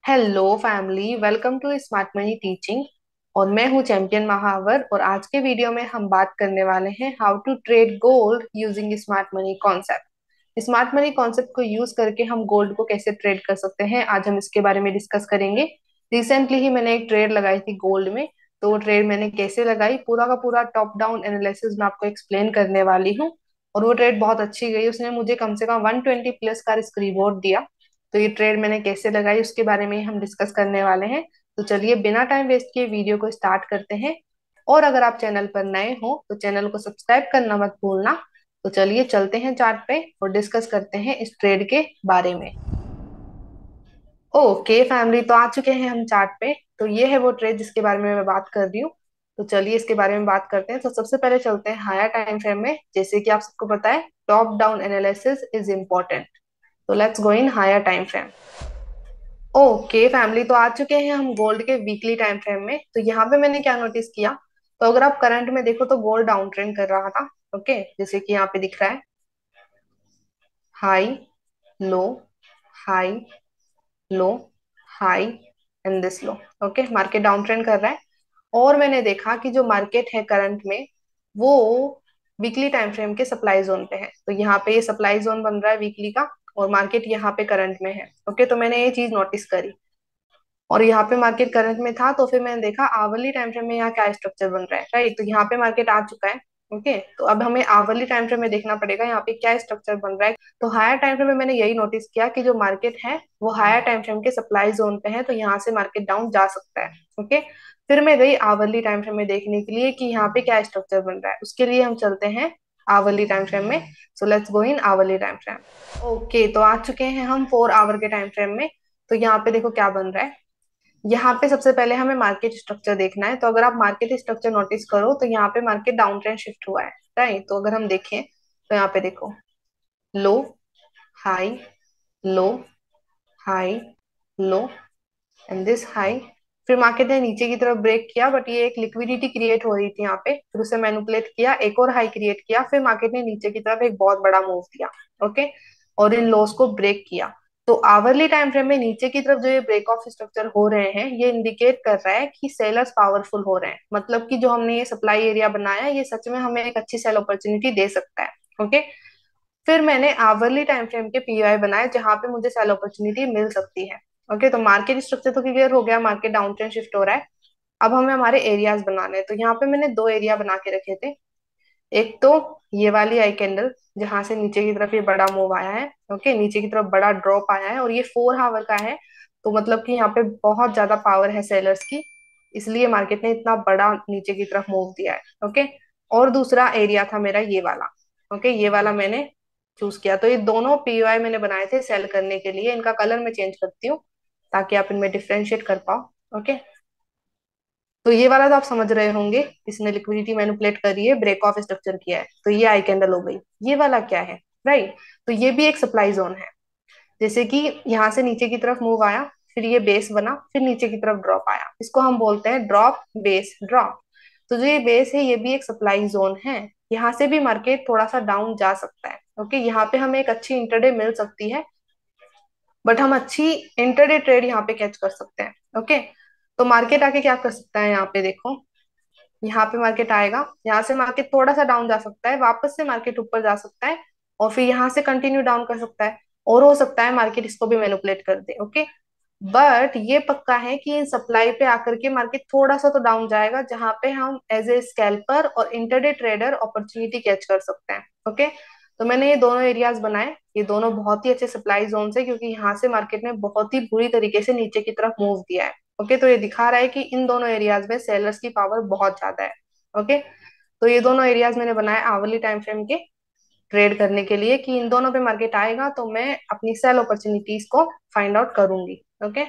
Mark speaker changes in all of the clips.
Speaker 1: Hello family, welcome to smart money teaching. और मैं हूँ चैंपियन महावर। और आज के वीडियो में हम बात करने वाले हैं how to trade gold using smart money concept. Smart money concept को यूज करके हम गोल्ड को कैसे ट्रेड कर सकते हैं, आज हम इसके बारे में डिस्कस करेंगे। रिसेंटली ही मैंने एक ट्रेड लगाई थी गोल्ड में। तो वो ट्रेड मैंने कैसे लगाई, पूरा का पूरा टॉप डाउन एनालिसिस मैं आपको एक्सप्लेन करने वाली हूँ। और वो ट्रेड बहुत अच्छी गई, उसने मुझे कम से कम 120 प्लस का रिस्क रिवॉर्ड दिया। तो ये ट्रेड मैंने कैसे लगाई उसके बारे में ही हम डिस्कस करने वाले हैं। तो चलिए बिना टाइम वेस्ट किए वीडियो को स्टार्ट करते हैं। और अगर आप चैनल पर नए हो तो चैनल को सब्सक्राइब करना मत भूलना। तो चलिए चलते हैं चार्ट पे और डिस्कस करते हैं इस ट्रेड के बारे में। ओके फैमिली, तो आ चुके हैं हम चार्ट पे। तो ये है वो ट्रेड जिसके बारे में मैं बात कर रही हूँ। तो चलिए इसके बारे में बात करते हैं। तो सबसे पहले चलते हैं हायर टाइम फ्रेम में। जैसे कि आप सबको पता है, top down analysis is important. तो let's go in higher time frame. Okay family, तो आ चुके हैं हम गोल्ड के वीकली टाइम फ्रेम में। तो यहाँ पे मैंने क्या नोटिस किया, तो अगर आप करंट में देखो तो गोल्ड डाउन ट्रेंड कर रहा था। ओके, जैसे कि यहाँ पे दिख रहा है, high, low, high, low, high, and this low. Okay, market down trend कर रहा है। और मैंने देखा कि जो मार्केट है करंट में, वो वीकली टाइम फ्रेम के सप्लाई जोन पे है। तो यहाँ पे ये सप्लाई जोन बन रहा है वीकली का, और मार्केट यहाँ पे करंट में है। ओके, तो मैंने ये चीज नोटिस करी। और यहाँ पे मार्केट करंट में था, तो फिर मैंने देखा आवरली टाइम फ्रेम में यहाँ क्या स्ट्रक्चर बन रहा है। राइट, तो यहाँ पे मार्केट आ चुका है। ओके, तो अब हमें आवरली टाइम फ्रेम में देखना पड़ेगा यहाँ पे क्या स्ट्रक्चर बन रहा है। तो हायर टाइम फ्रेम में मैंने यही नोटिस किया कि जो मार्केट है वो हायर टाइम फ्रेम के सप्लाई जोन पे है, तो यहाँ से मार्केट डाउन जा सकता है। ओके, फिर मैं गई आवरली टाइम फ्रेम में देखने के लिए कि यहाँ पे क्या स्ट्रक्चर बन रहा है। उसके लिए हम चलते हैं आवरली टाइम फ्रेम में। सो let's go in hourly time frame. Okay, तो आ चुके हैं हम 4 आवर के टाइम फ्रेम में। तो यहाँ पे देखो क्या बन रहा है। यहाँ पे सबसे पहले हमें मार्केट स्ट्रक्चर देखना है। तो अगर आप मार्केट स्ट्रक्चर नोटिस करो तो यहाँ पे मार्केट डाउन ट्रेंड शिफ्ट हुआ है। राइट, तो अगर हम देखें तो यहाँ पे देखो, low, high, low, high, low, and this high. फिर मार्केट ने नीचे की तरफ ब्रेक किया, बट ये एक लिक्विडिटी क्रिएट हो रही थी यहाँ पे, फिर उसे मैनिपुलेट किया, एक और हाई क्रिएट किया, फिर मार्केट ने नीचे की तरफ एक बहुत बड़ा मूव दिया। ओके, और इन लॉस को ब्रेक किया। तो आवरली टाइम फ्रेम में नीचे की तरफ जो ये ब्रेक ऑफ स्ट्रक्चर हो रहे हैं, ये इंडिकेट कर रहा है कि सेलर्स पावरफुल हो रहे हैं। मतलब कि जो हमने ये सप्लाई एरिया बनाया है, ये सच में हमें एक अच्छी सेल अपॉर्चुनिटी दे सकता है। ओके, फिर मैंने आवरली टाइम फ्रेम के पीओआई बनाए जहां पे मुझे सेल अपॉर्चुनिटी मिल सकती है। ओके, तो मार्केट स्ट्रक्चर तो क्लियर हो गया, मार्केट डाउन ट्रेंड शिफ्ट हो रहा है। अब हमें हमारे एरियाज बनाने हैं। तो यहाँ पे मैंने 2 एरिया बना के रखे थे। एक तो ये वाली आई कैंडल, जहां से नीचे की तरफ ये बड़ा मूव आया है। ओके, नीचे की तरफ बड़ा ड्रॉप आया है, और ये 4 आवर का है। तो मतलब कि यहाँ पे बहुत ज्यादा पावर है सेलर्स की, इसलिए मार्केट ने इतना बड़ा नीचे की तरफ मूव दिया है। ओके, और दूसरा एरिया था मेरा ये वाला। ओके, ये वाला मैंने चूज किया। तो ये दोनों पीओआई मैंने बनाए थे सेल करने के लिए। इनका कलर मैं चेंज करती हूँ ताकि आप इनमें डिफ्रेंशिएट कर पाओ। ओके, तो ये वाला तो आप समझ रहे होंगे, इसने लिक्विडिटी मैनिपुलेट करी है, ब्रेक ऑफ स्ट्रक्चर किया है, तो ये आई कैंडल हो गई। ये वाला क्या है, राइट, तो ये भी एक सप्लाई जोन है। जैसे कि यहाँ से नीचे की तरफ मूव आया, फिर ये बेस बना, फिर नीचे की तरफ ड्रॉप आया, इसको हम बोलते हैं ड्रॉप बेस ड्रॉप। तो जो ये बेस है, ये भी एक सप्लाई जोन है। यहाँ से भी मार्केट थोड़ा सा डाउन जा सकता है। ओके, यहाँ पे हमें एक अच्छी इंटरडे मिल सकती है, बट हम अच्छी इंटरडे ट्रेड यहाँ पे कैच कर सकते हैं। ओके, तो मार्केट आके क्या कर सकता है, यहाँ पे देखो, यहाँ पे मार्केट आएगा, यहाँ से मार्केट थोड़ा सा डाउन जा सकता है, वापस से मार्केट ऊपर जा सकता है, और फिर यहाँ से कंटिन्यू डाउन कर सकता है, और हो सकता है मार्केट इसको भी मैनिपुलेट कर दे। ओके, बट ये पक्का है कि इन सप्लाई पे आकर के मार्केट थोड़ा सा तो डाउन जाएगा, जहां पे हम एज ए स्कैल्पर और इंटरडे ट्रेडर अपॉर्चुनिटी कैच कर सकते हैं। ओके, तो मैंने ये दोनों एरियाज बनाए। ये दोनों बहुत ही अच्छे सप्लाई जोन है, क्योंकि यहाँ से मार्केट ने बहुत ही बुरी तरीके से नीचे की तरफ मूव दिया है। ओके, तो ये दिखा रहा है कि इन दोनों एरियाज में सेलर्स की पावर बहुत ज्यादा है। ओके, तो ये दोनों एरियाज मैंने बनाए आवरली टाइम फ्रेम के ट्रेड करने के लिए, कि इन दोनों पे मार्केट आएगा तो मैं अपनी सेल अपॉर्चुनिटीज को फाइंड आउट करूंगी। ओके,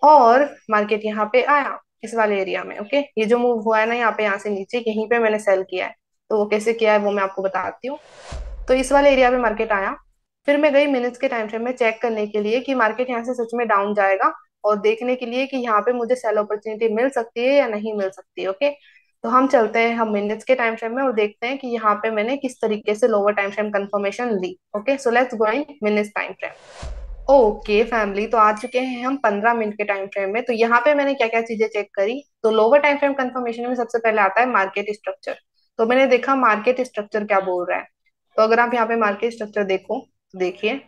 Speaker 1: और मार्केट यहाँ पे आया इस वाले एरिया में। ओके, ये जो मूव हुआ है ना यहाँ पे, यहाँ से नीचे, यहीं पे मैंने सेल किया है। तो वो कैसे किया है वो मैं आपको बताती हूँ। तो इस वाले एरिया पे मार्केट आया, फिर मैं गई मिनट्स के टाइम फ्रेम में चेक करने के लिए कि मार्केट यहाँ से सच में डाउन जाएगा, और देखने के लिए कि यहाँ पे मुझे सेल अपॉर्चुनिटी मिल सकती है या नहीं मिल सकती है। ओके, तो हम चलते हैं हम मिनट्स के टाइम फ्रेम में, और देखते हैं कि यहाँ पे मैंने किस तरीके से लोअर टाइम फ्रेम कंफर्मेशन ली। Okay, so let's go in minutes time frame. Okay family, तो आ चुके हैं हम 15 मिनट के टाइम फ्रेम में। तो यहाँ पे मैंने क्या क्या चीजें चेक करी। तो लोअर टाइम फ्रेम कंफर्मेशन में सबसे पहले आता है मार्केट स्ट्रक्चर। तो मैंने देखा मार्केट स्ट्रक्चर क्या बोल रहा है। तो अगर आप यहाँ पे मार्केट स्ट्रक्चर देखो तो देखिए,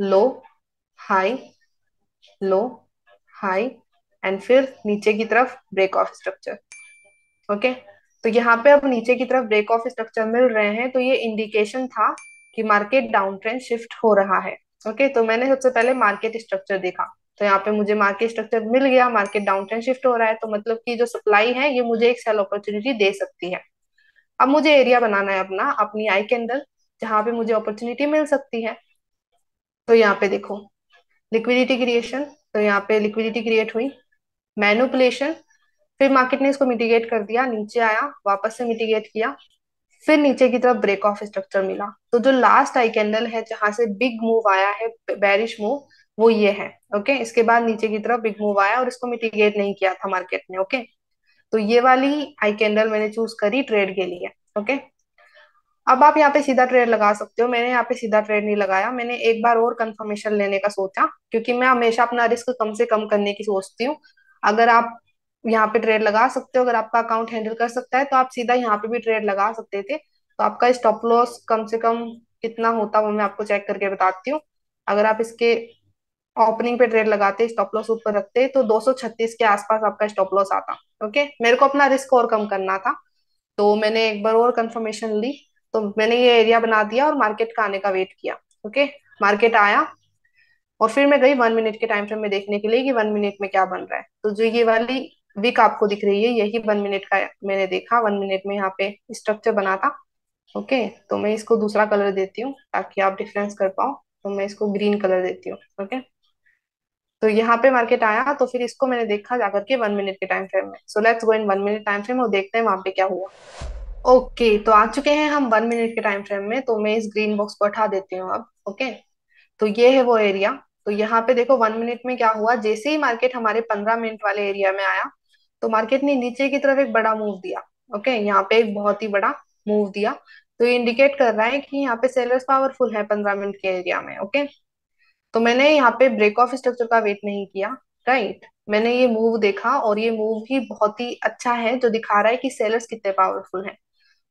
Speaker 1: लो, हाई, लो, हाई, एंड फिर नीचे की तरफ ब्रेक ऑफ स्ट्रक्चर। ओके। तो यहाँ पे अब नीचे की तरफ ब्रेक ऑफ स्ट्रक्चर मिल रहे हैं, तो ये इंडिकेशन था कि मार्केट डाउन ट्रेंड शिफ्ट हो रहा है। ओके, तो मैंने सबसे पहले मार्केट स्ट्रक्चर देखा। तो यहाँ पे मुझे मार्केट स्ट्रक्चर मिल गया, मार्केट डाउन ट्रेंड शिफ्ट हो रहा है, तो मतलब कि जो सप्लाई है ये मुझे एक सेल अपॉर्चुनिटी दे सकती है। अब मुझे एरिया बनाना है अपना, अपनी आई कैंडल, जहाँ पे मुझे अपॉर्चुनिटी मिल सकती है। तो यहाँ पे देखो, लिक्विडिटी क्रिएशन। तो यहाँ पे लिक्विडिटी क्रिएट हुई, मैनुपुलेशन, फिर मार्केट ने इसको मिटिगेट कर दिया, नीचे आया, वापस से मिटिगेट किया, फिर नीचे की तरफ ब्रेक ऑफ स्ट्रक्चर मिला। तो जो लास्ट आई कैंडल है जहां से बिग मूव आया है, बेरिश मूव, वो ये है। ओके, इसके बाद नीचे की तरफ बिग मूव आया और इसको मिटिगेट नहीं किया था मार्केट ने। ओके, तो ये वाली आई कैंडल मैंने चूज करी ट्रेड के लिए। ओके, अब आप यहाँ पे सीधा ट्रेड लगा सकते हो। मैंने यहाँ पे सीधा ट्रेड नहीं लगाया, मैंने एक बार और कंफर्मेशन लेने का सोचा, क्योंकि मैं हमेशा अपना रिस्क कम से कम करने की सोचती हूँ। अगर आप यहाँ पे ट्रेड लगा सकते हो, अगर आपका अकाउंट हैंडल कर सकता है, तो आप सीधा यहाँ पे भी ट्रेड लगा सकते थे। तो आपका स्टॉप लॉस कम से कम कितना होता, वो मैं आपको चेक करके बताती हूँ। अगर आप इसके ओपनिंग पे ट्रेड लगाते, स्टॉप लॉस ऊपर रखते, तो 236 के आसपास आपका स्टॉप लॉस आता। ओके, मेरे को अपना रिस्क और कम करना था, तो मैंने एक बार और कंफर्मेशन ली। तो मैंने ये एरिया बना दिया और मार्केट का आने का वेट किया। ओके, मार्केट आया और फिर मैं गई 1 मिनट के टाइम फ्रेम में देखने के लिए कि 1 मिनट में क्या बन रहा है। तो जो ये वाली विक आपको दिख रही है, यही 1 मिनट का मैंने देखा। 1 मिनट में यहाँ पे स्ट्रक्चर बना था। ओके, तो मैं इसको दूसरा कलर देती हूँ ताकि आप डिफरेंस कर पाओ। तो मैं इसको ग्रीन कलर देती हूँ। ओके, तो यहाँ पे मार्केट आया, तो फिर इसको मैंने देखा जाकर के 1 मिनट के टाइम फ्रेम में। सो let's go in 1 minute time frame और देखते हैं वहां पे क्या हुआ। ओके, तो आ चुके हैं हम 1 मिनट के टाइम फ्रेम में। तो मैं इस ग्रीन बॉक्स को हटा देती हूँ अब। ओके, तो ये है वो एरिया। तो यहाँ पे देखो 1 मिनट में क्या हुआ, जैसे ही मार्केट हमारे 15 मिनट वाले एरिया में आया, तो मार्केट ने नीचे की तरफ एक बड़ा मूव दिया। ओके, यहाँ पे एक बहुत ही बड़ा मूव दिया। तो ये इंडिकेट कर रहा है कि यहाँ पे सेलर्स पावरफुल है 15 मिनट के एरिया में। ओके, तो मैंने यहाँ पे ब्रेक ऑफ स्ट्रक्चर का वेट नहीं किया। राइट, मैंने ये मूव देखा और ये मूव भी बहुत ही अच्छा है, जो दिखा रहा है कि सेलर्स कितने पावरफुल हैं।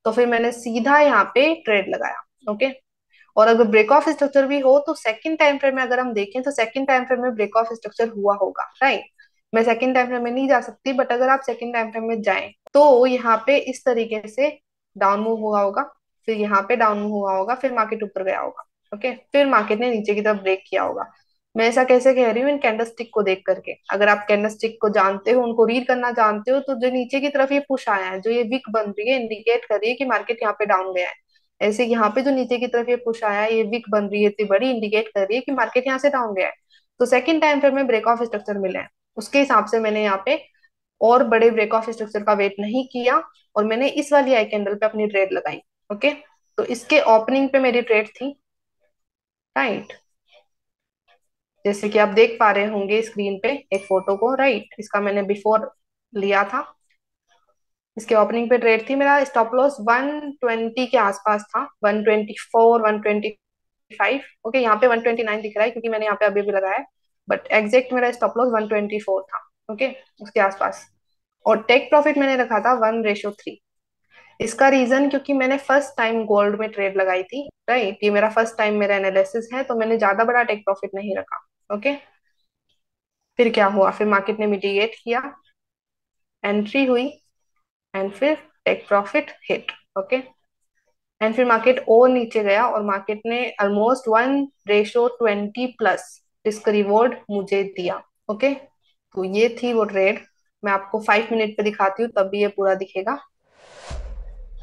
Speaker 1: तो फिर मैंने सीधा यहाँ पे ट्रेड लगाया। ओके, और अगर ब्रेक ऑफ स्ट्रक्चर भी हो, तो सेकंड टाइम फ्रेम में अगर हम देखें, तो सेकंड टाइम फ्रेम में ब्रेक ऑफ स्ट्रक्चर हुआ होगा। राइट, मैं सेकंड टाइम फ्रेम में नहीं जा सकती, बट अगर आप सेकंड टाइम फ्रेम में जाएं, तो यहाँ पे इस तरीके से डाउन मूव हुआ होगा, फिर यहाँ पे डाउन मूव हुआ होगा, फिर मार्केट ऊपर गया होगा। ओके, फिर मार्केट ने नीचे की तरफ ब्रेक किया होगा। मैं ऐसा कैसे कह रही हूँ, इन कैंडलस्टिक को देख करके। अगर आप कैंडलस्टिक को जानते हो, उनको रीड करना जानते हो, तो जो नीचे की तरफ ये पुश आया है, जो ये विक बन रही है, इंडिकेट कर रही है कि मार्केट यहाँ पे डाउन गया है। ऐसे यहाँ पे जो नीचे की तरफ ये पुश आया है, ये विक बन रही है इतनी बड़ी, इंडिकेट कर रही है कि मार्केट यहाँ से डाउन गया है। तो सेकंड टाइम फ्रेम में ब्रेक ऑफ स्ट्रक्चर मिले हैं, उसके हिसाब से मैंने यहाँ पे और बड़े ब्रेक ऑफ स्ट्रक्चर का वेट नहीं किया, और मैंने इस वाली आई कैंडल पे अपनी ट्रेड लगाई। ओके, तो इसके ओपनिंग पे मेरी ट्रेड थी। राइट, जैसे कि आप देख पा रहे होंगे स्क्रीन पे एक फोटो को। राइट, इसका मैंने बिफोर लिया था। इसके ओपनिंग पे ट्रेड थी, मेरा स्टॉप लॉस 120 के आसपास था, 124, 125। ओके, यहाँ पे 129 दिख रहा है क्योंकि मैंने यहाँ पे अभी भी लगाया है, बट एग्जैक्ट मेरा स्टॉप लॉस 124 था। ओके, उसके आसपास। और टेक प्रॉफिट मैंने रखा था 1:3। इसका रीजन, क्योंकि मैंने फर्स्ट टाइम गोल्ड में ट्रेड लगाई थी। राइट, ये मेरा फर्स्ट टाइम मेरा एनालिसिस है, तो मैंने ज्यादा बड़ा टेक प्रॉफिट नहीं रखा। ओके, फिर क्या हुआ, फिर मार्केट ने मिटिगेट किया, एंट्री हुई, एंड फिर take profit hit. Okay, and फिर मार्केट और नीचे गया और मार्केट ने ऑलमोस्ट 1:20 प्लस रिस्क रिवॉर्ड मुझे दिया। ओके, तो ये थी वो ट्रेड। मैं आपको 5 मिनट पे दिखाती हूँ, तब भी ये पूरा दिखेगा।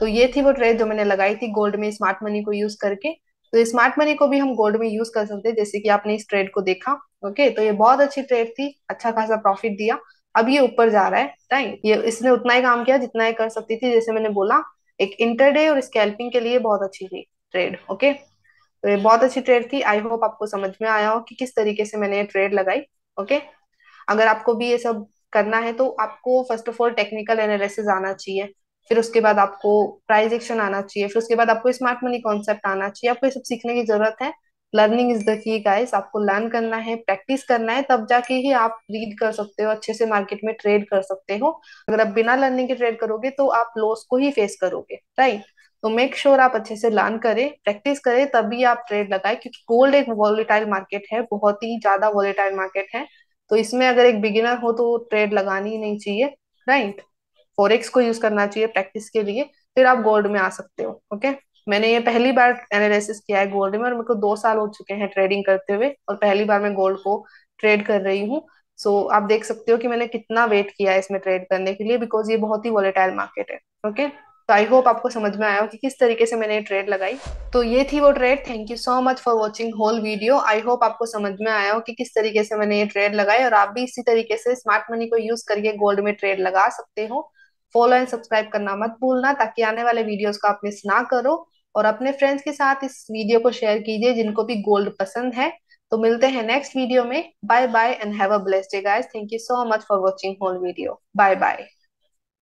Speaker 1: तो ये थी वो ट्रेड जो मैंने लगाई थी गोल्ड में स्मार्ट मनी को यूज करके। तो स्मार्ट मनी को भी हम गोल्ड में यूज कर सकते हैं, जैसे कि आपने इस ट्रेड को देखा। ओके, तो ये बहुत अच्छी ट्रेड थी, अच्छा खासा प्रॉफिट दिया। अब ये ऊपर जा रहा है। राइट, ये इसने उतना ही काम किया जितना ये कर सकती थी, जैसे मैंने बोला, एक इंटरडे और स्कैल्पिंग के लिए बहुत अच्छी थी ट्रेड। ओके, तो ये बहुत अच्छी ट्रेड थी। आई होप आपको समझ में आया हो कि किस तरीके से मैंने ये ट्रेड लगाई। ओके, अगर आपको भी ये सब करना है, तो आपको first of all technical analysis आना चाहिए, फिर उसके बाद आपको प्राइस एक्शन आना चाहिए, फिर उसके बाद आपको स्मार्ट मनी कॉन्सेप्ट आना चाहिए। आपको ये सब सीखने की जरूरत है। Learning is the key guys, आपको लर्न करना है, प्रैक्टिस करना है, तब जाके ही आप रीड कर सकते हो, अच्छे से मार्केट में ट्रेड कर सकते हो। अगर आप बिना लर्निंग के ट्रेड करोगे तो आप लॉस को ही फेस करोगे, राइट। तो मेक श्योर आप अच्छे से लर्न करें, प्रैक्टिस करें, तभी आप ट्रेड लगाए, क्योंकि गोल्ड एक वॉलेटाइल मार्केट है, बहुत ही ज्यादा वॉलेटाइल मार्केट है। तो इसमें अगर एक बिगिनर हो तो ट्रेड लगानी ही नहीं चाहिए, राइट। फॉरेक्स को यूज करना चाहिए प्रैक्टिस के लिए, फिर आप गोल्ड में आ सकते हो। ओके। मैंने ये पहली बार एनालिसिस किया है गोल्ड में, और मेरे को 2 साल हो चुके हैं ट्रेडिंग करते हुए, और पहली बार मैं गोल्ड को ट्रेड कर रही हूँ। सो आप देख सकते हो कि मैंने कितना वेट किया है इसमें ट्रेड करने के लिए, बिकॉज ये बहुत ही वॉलेटाइल मार्केट है। ओके। तो आई होप आपको समझ में आया हो कि किस तरीके से मैंने ये ट्रेड लगाई। तो ये थी वो trade. Thank you so much for watching whole video. I hope आपको समझ में आया हो कि किस तरीके से मैंने ये ट्रेड लगाई, और आप भी इसी तरीके से स्मार्ट मनी को यूज करके गोल्ड में ट्रेड लगा सकते हो। फॉलो एंड सब्सक्राइब करना मत भूलना, ताकि आने वाले वीडियोस को आप मिस ना करो। और अपने फ्रेंड्स के साथ इस वीडियो को शेयर कीजिए जिनको भी गोल्ड पसंद है। तो मिलते हैं नेक्स्ट वीडियो में। Bye bye and have a blessed day guys. Thank you so much for watching whole video. Bye bye.